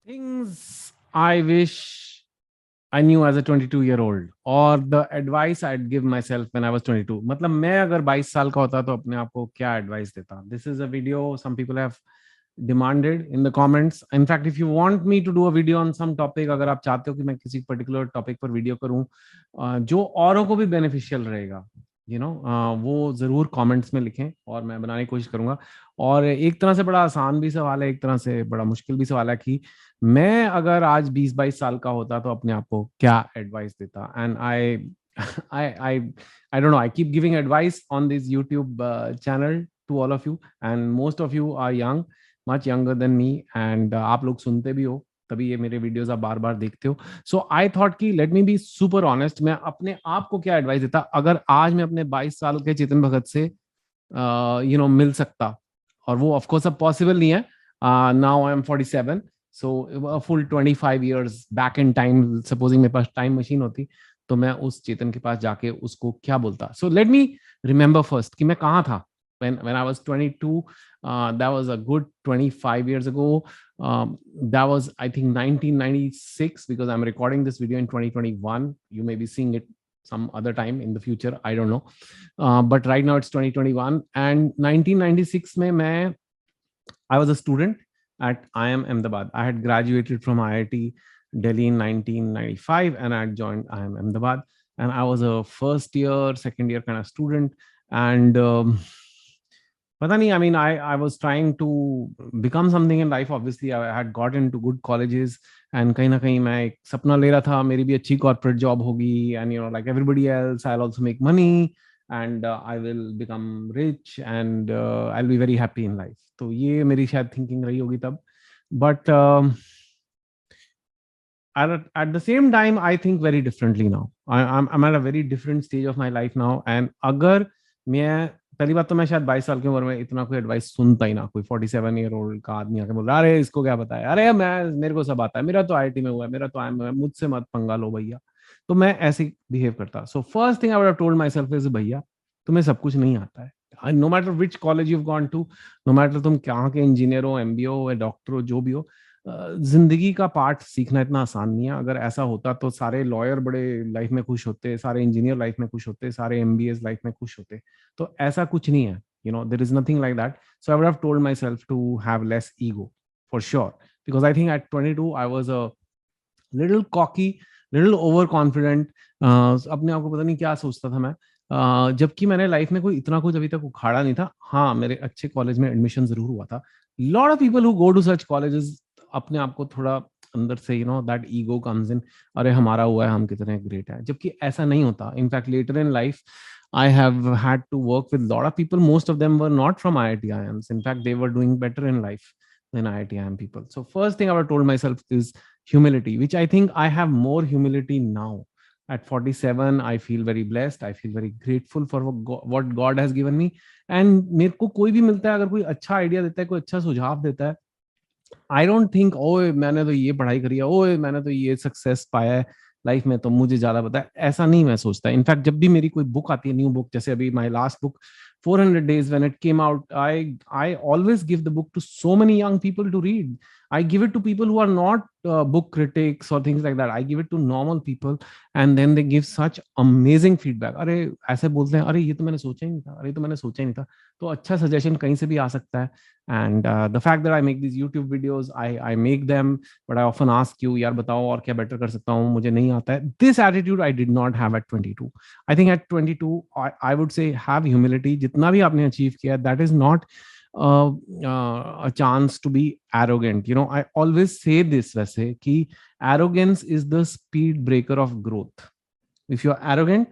Things I wish I knew as a 22-year-old or the advice I'd give myself when I was 22. मतलब मैं अगर 22 साल का होता तो अपने आप को क्या एडवाइस देता? This is a video some people have demanded in the comments. In fact, if you want me to do a video on some topic, अगर आप चाहते हो कि मैं किसी पर्टिकुलर टॉपिक पर वीडियो करूं जो औरों को भी बेनिफिशियल रहेगा, वो जरूर कमेंट्स में लिखें और मैं बनाने की कोशिश करूंगा। और एक तरह से बड़ा आसान भी सवाल है, एक तरह से बड़ा मुश्किल भी सवाल है कि मैं अगर आज 20-22 साल का होता तो अपने आप को क्या एडवाइस देता। And I I don't know, I keep giving advice on this YouTube channel to all of you, and most of you are young, much younger than me, and आप लोग सुनते भी हो, तभी ये मेरे वीडियोस आप बार बार देखते हो। सो आई थॉट कि let me be super honest, मैं अपने आप को क्या एडवाइस देता अगर आज मैं अपने 22 साल के चेतन भगत से मिल सकता। और वो ऑफकोर्स अब पॉसिबल नहीं है। Now I am 47, so full 25 years back in time, supposing मेरे पास टाइम मशीन होती तो मैं उस चेतन के पास जाके उसको क्या बोलता। So let me remember first कि मैं कहाँ था when I was 22. That was a good 25 years ago. That was, I think, 1996, because I'm recording this video in 2021. You may be seeing it some other time in the future, I don't know. But right now it's 2021, and 1996 mein I was a student at IIM Ahmedabad. I had graduated from IIT Delhi in 1995, and I had joined IIM Ahmedabad. And I was a first year, second year kind of student. And pata nahi, I mean, I was trying to become something in life. Obviously, I had got into good colleges, and कहीं ना कहीं मैं एक सपना ले रहा था मेरी भी अच्छी corporate job होगी, and like everybody else, I'll also make money, and I will become rich, and I'll be very happy in life. तो ये मेरी शायद thinking रही होगी तब. But at the same time, I think very differently now. I'm at a very different stage of my life now, and अगर मैं, पहली बात तो मैं शायद 22 साल की उम्र में इतना कोई एडवाइस सुनता ही ना। कोई 47-year-old का आदमी आके बोल रहा है अरे इसको क्या पता है, अरे मेरे को सब आता है, मेरा तो आईआईटी में हुआ है, मेरा तो आई में, मुझसे मत पंगा लो भैया। तो मैं ऐसे बिहेव करता। So first thing I would have told myself is, भैया तुम्हें सब कुछ नहीं आता है। No matter which college you gone to, no matter तुम कहाँ के इंजीनियर हो, एमबीए हो, डॉक्टर हो, जो भी हो, जिंदगी का पार्ट सीखना इतना आसान नहीं है। अगर ऐसा होता तो सारे लॉयर बड़े लाइफ में खुश होते, सारे इंजीनियर लाइफ में खुश होते, सारे एमबीए लाइफ में खुश होते। तो ऐसा कुछ नहीं है, there is nothing like that. So I would have told myself to have less ego, for sure, because I think at 22 I was a little cocky, little overconfident. अपने आप को पता नहीं क्या सोचता था मैं। जबकि मैंने लाइफ में कोई इतना कुछ अभी तक उखाड़ा नहीं था। हाँ, मेरे अच्छे कॉलेज में एडमिशन जरूर हुआ था। Lot of people who go to such colleges, अपने आप को थोड़ा अंदर say that ego comes in, अरे हमारा हुआ है, हम कितने ग्रेट है, जबकि ऐसा नहीं होता। In fact later in life I have had to work with a lot of people. Most of them were not from IIT IIMs. In fact, they were doing better in life than IIT IIM people. So first thing I would have told myself is humility, which I think I have more humility now. At 47, I feel very blessed. I feel very grateful for what God has given me. And मेरे को कोई भी मिलता है, अगर कोई अच्छा idea देता है, कोई अच्छा सुझाव देता है, आई डोंट थिंक ओए मैंने तो ये पढ़ाई करी है, ओए मैंने तो ये सक्सेस पाया है लाइफ में, तो मुझे ज्यादा पता है, ऐसा नहीं मैं सोचता। इनफैक्ट जब भी मेरी कोई बुक आती है, न्यू बुक, जैसे अभी my last book 400 days when it came out, I always give the book to so many young people to read. I give it to people who are not book critics or things like that. I give it to normal people, and then they give such amazing feedback. अरे ऐसे बोलते हैं, अरे ये तो मैंने सोचा ही नहीं था, अरे तो मैंने सोचा ही नहीं था। तो अच्छा सजेशन कहीं से भी आ सकता है। And the fact that I make these YouTube videos, I make them, but I often ask you, यार बताओ और क्या बेटर कर सकता हूँ, मुझे नहीं आता है। This attitude I did not have at 22. I think at 22, I would say have humility. जितना भी आपने अचीव किया, that is not a chance to be arrogant. I always say this वैसे कि arrogance is the speed breaker of growth. If you're arrogant,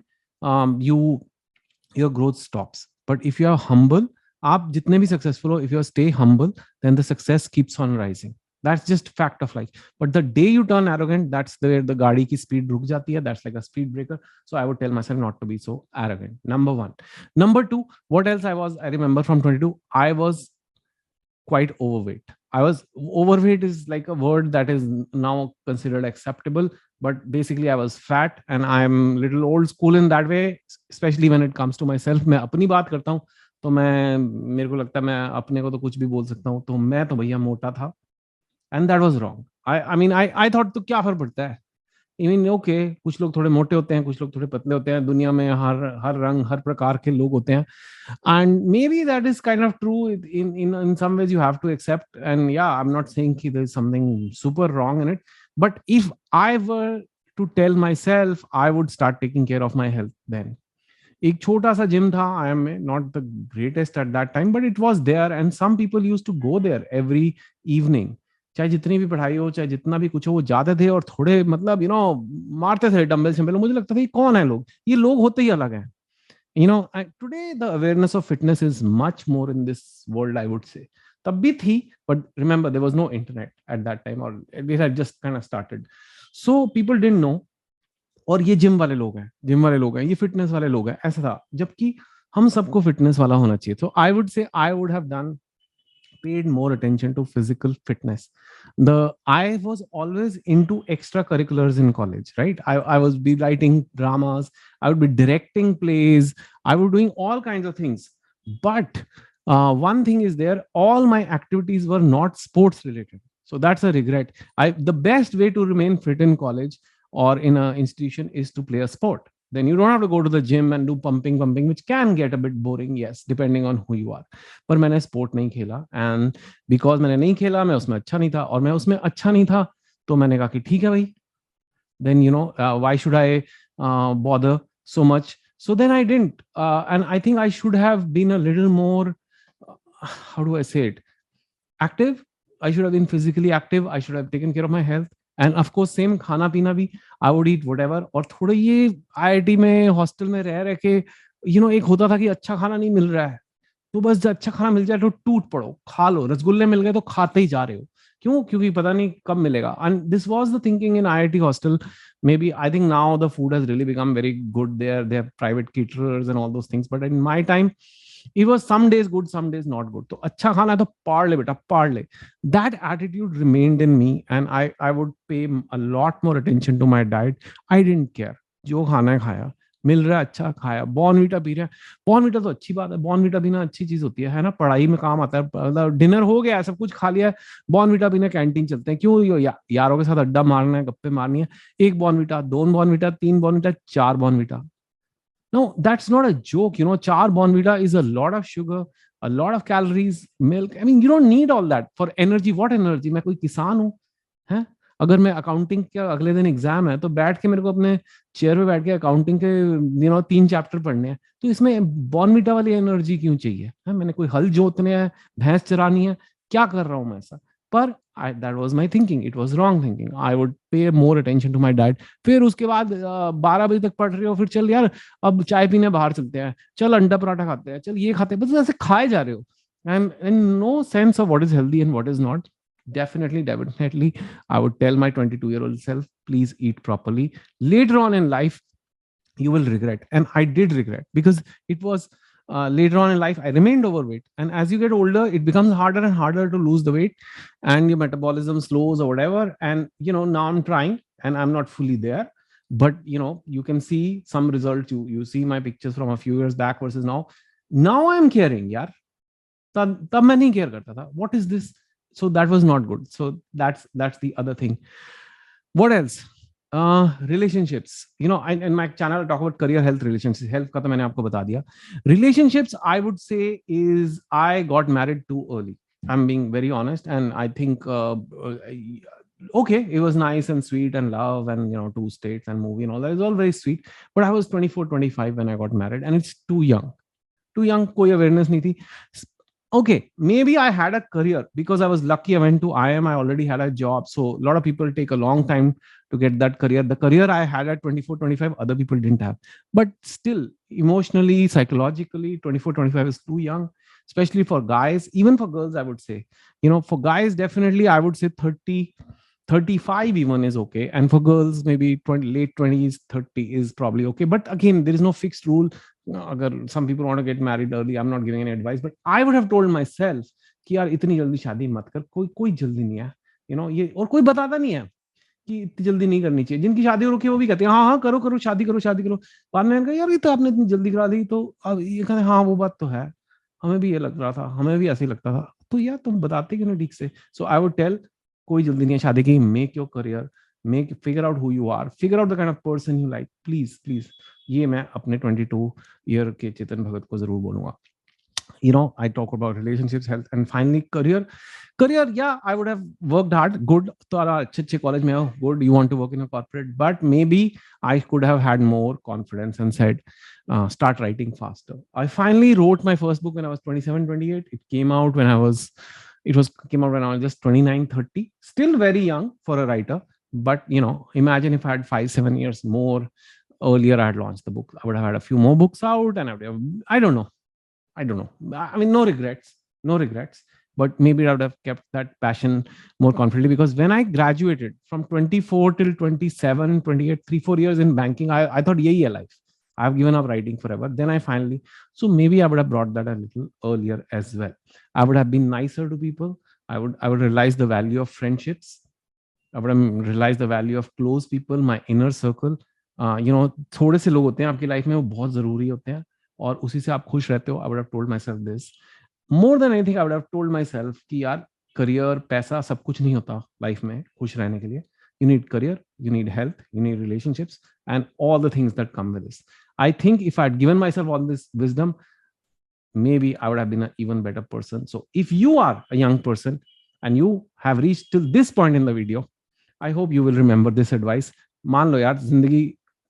your growth stops. But if you are humble, आप जितने भी successful हो, if you stay humble, then the success keeps on rising. That's just fact of life. But the day you turn arrogant, that's where the गाड़ी की speed रुक जाती है. That's like a speed breaker. So I would tell myself not to be so arrogant. Number one. Number two, what else I remember from 22, I was quite overweight. Overweight is like a word that is now considered acceptable, but basically I was fat, and I'm little old school in that way, especially when it comes to myself. मैं अपनी बात करता हूँ तो मेरे को लगता है मैं अपने को तो कुछ भी बोल सकता हूँ। तो मैं तो भैया मोटा था, and that was wrong. I thought तो क्या फर्क पड़ता है? I mean, okay, कुछ लोग थोड़े मोटे होते हैं, कुछ लोग थोड़े पतले होते हैं, दुनिया में हर हर रंग हर प्रकार के लोग होते हैं, and maybe that is kind of true. In some ways you have to accept, and yeah, I'm not saying कि there is something super wrong in it, but if I were to tell myself, I would start taking care of my health then. एक छोटा सा gym था, I am not the greatest at that time, but it was there and some people used to go there every evening. चाहे जितनी भी पढ़ाई हो, चाहे जितना भी कुछ हो, वो जाते थे और थोड़े मतलब मारते थे डंबल शंबल। मुझे लगता था ये कौन है लोग, ये लोग होते ही अलग हैं। Today the awareness of fitness is much more in this world, I would say. तब भी थी, but remember there was no internet at that time, or it had just kind of started, so people didn't know. और ये gym वाले लोग हैं, gym वाले लोग हैं, ये फिटनेस वाले लोग हैं, ऐसा था। जबकि हम सबको फिटनेस वाला होना चाहिए। तो I would say I would have done paid more attention to physical fitness. I was always into extracurriculars in college, right? I was be writing dramas, I would be directing plays, I was doing all kinds of things. But one thing is there, all my activities were not sports related. So that's a regret. The best way to remain fit in college or in an institution is to play a sport. Then you don't have to go to the gym and do pumping, which can get a bit boring, yes, depending on who you are. पर मैंने sport नहीं खेला, and because मैंने नहीं खेला, मैं उसमें अच्छा नहीं था, और मैं उसमें अच्छा नहीं था, तो मैंने कहा कि ठीक है भाई, then why should I bother so much? So then I didn't, and I think I should have been a little more, how do I say it, active. I should have been physically active. I should have taken care of my health. And of course, same खाना पीना भी, I would eat whatever. और थोड़े ये IIT में hostel में रह रह के एक होता था कि अच्छा खाना नहीं मिल रहा है, तो बस अच्छा खाना मिल जाए तो टूट पड़ो, खा लो। रसगुल्ले मिल गए तो खाते ही जा रहे हो, क्यों? क्योंकि पता नहीं कब मिलेगा। And this was the thinking in IIT hostel. Maybe I think now the food has really become very good there. They have private caterers and all those things. But in my time, it was some days good, some days not good. तो अच्छा खाना है तो पाड़ ले बेटा, पाड़ ले। That attitude remained in me, and I would pay a lot more attention to my diet. I didn't care, जो खाना है खाया, मिल रहा है अच्छा खाया। बॉर्नवीटा पी रहा है, बॉर्नवीटा तो अच्छी बात है, बॉर्नवीटा पीना अच्छी चीज होती है ना, पढ़ाई में काम आता है। मतलब डिनर हो गया, सब कुछ खा लिया है, बॉर्नवीटा पीने कैंटीन चलते हैं, क्यों? यारों के साथ अड्डा मारना है, गप्पे मारनी है। एक बॉर्नवीटा, दो बॉर्नवीटा, तीन बॉर्नवीटा, चार Bournvita. No, that's not a joke. Char Bonvita is a lot of sugar, a lot of calories, milk. I mean, you don't need all that for energy. What energy? मैं कोई किसान हूँ, हैं? अगर मैं accounting का अगले दिन एग्जाम है, तो बैठ के मेरे को अपने चेयर पे बैठ के अकाउंटिंग के 3 चैप्टर पढ़ने हैं, तो इसमें बॉर्नवीटा वाली एनर्जी क्यों चाहिए? है, मैंने कोई हल जोतने हैं, भैंस चरानी है, क्या कर रहा हूँ मैं ऐसा? पर that was my thinking. It was wrong thinking. I would pay more attention to my diet. फिर उसके बाद 12 बजे तक पढ़ रहे हो, फिर चल यार अब चाय पीने बाहर चलते हैं, चल अंडा पराठा खाते हैं, चल ये खाते हैं, बस ऐसे खाए जा रहे हो, and no sense of what is healthy and what is not. Definitely, I would tell my 22-year-old self, please eat properly. Later on in life, you will regret, and I did regret, because it was later on in life I remained overweight, and as you get older it becomes harder and harder to lose the weight, and your metabolism slows or whatever. And now I'm trying, and I'm not fully there, but you can see some results. You see my pictures from a few years back versus now I'm caring, yaar. तब मैं नहीं care करता था, what is this? So that was not good. So that's the other thing. What else? Relationships. In my channel I talk about career, health, relationships. Health का तो मैंने आपको बता दिया. Relationships, I would say, is I got married too early. I'm being very honest, and I think okay, it was nice and sweet and love and 2 states and movie and all that is all very sweet, but I was 24, 25 when I got married, and it's too young. कोई awareness नहीं थी. Okay, maybe I had a career because I was lucky. I went to IIM. I already had a job. So a lot of people take a long time to get that career. The career I had at 24, 25, other people didn't have. But still, emotionally, psychologically, 24, 25 is too young, especially for guys. Even for girls, I would say. For guys, definitely, I would say 30, 35 even is okay. And for girls, maybe late 20s, 30 is probably okay. But again, there is no fixed rule. अगर some people want to get married early, I'm not giving any advice, but I would have told myself कि यार इतनी जल्दी शादी मत कर, कोई जल्दी नहीं है, ये, और कोई बताता नहीं है कि इतनी जल्दी नहीं करनी चाहिए। जिनकी शादी हो रखी है वो भी कहते हैं हाँ करो शादी करो। बाद में यार ये तो आपने इतनी जल्दी करा दी, तो अब ये कहते हैं हाँ वो बात तो है, हमें भी ये लग रहा था, हमें भी ऐसे ही लगता था, तो यार तुम बताते क्यों नहीं ठीक से? सो आई वुड टेल कोई जल्दी नहीं है शादी की. Make your career, make figure out who you are, figure out the kind of person you like. Please please, ये मैं अपने 22 ईयर के चेतन भगत को जरूर बोलूंगा. I talk about relationships, health, and finally career. Yeah, I would have worked hard. Good, तो अच्छे अच्छे college में हो, good, you want to work in a corporate, but maybe I could have had more confidence and said, start writing faster. I finally wrote my first book when I was 27, 28. It came out when I was just 29, 30. Still very young for a writer, but imagine if I had 5, 7 years more earlier, I had launched the book. I would have had a few more books out, and I don't know. I don't know. I mean, no regrets, no regrets. But maybe I would have kept that passion more confidently, because when I graduated from 24 till 27, 28, 3, 4 years in banking, I thought, yeah, life. I've given up writing forever. Then I finally, so maybe I would have brought that a little earlier as well. I would have been nicer to people. I would realize the value of friendships. I would have realized the value of close people, my inner circle. थोड़े से लोग होते हैं आपकी life में, वो बहुत जरूरी होते हैं, और उसी से आप खुश रहते हो. आई would have told my self this more than anything. I would have told my self कि यार, करियर, पैसा सब कुछ नहीं होता लाइफ में खुश रहने के लिए. You need career, you need health, you need relationships, and all the things that come with this. I think if I'd given myself all this wisdom, maybe I would have been an even better person. So if you are a young person and you have reached till this point in the video, I hope you will remember this advice. मान लो यार, जिंदगी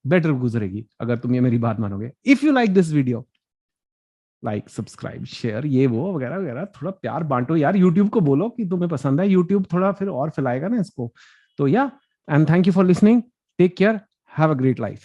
better गुजरेगी अगर तुम ये मेरी बात मानोगे. If you like this video, like, subscribe, share, ये वो वगैरह वगैरह, थोड़ा प्यार बांटो यार. यूट्यूब को बोलो कि तुम्हें पसंद है. यूट्यूब थोड़ा फिर और फैलाएगा ना इसको. तो या, and thank you for listening. Take care. Have a great life.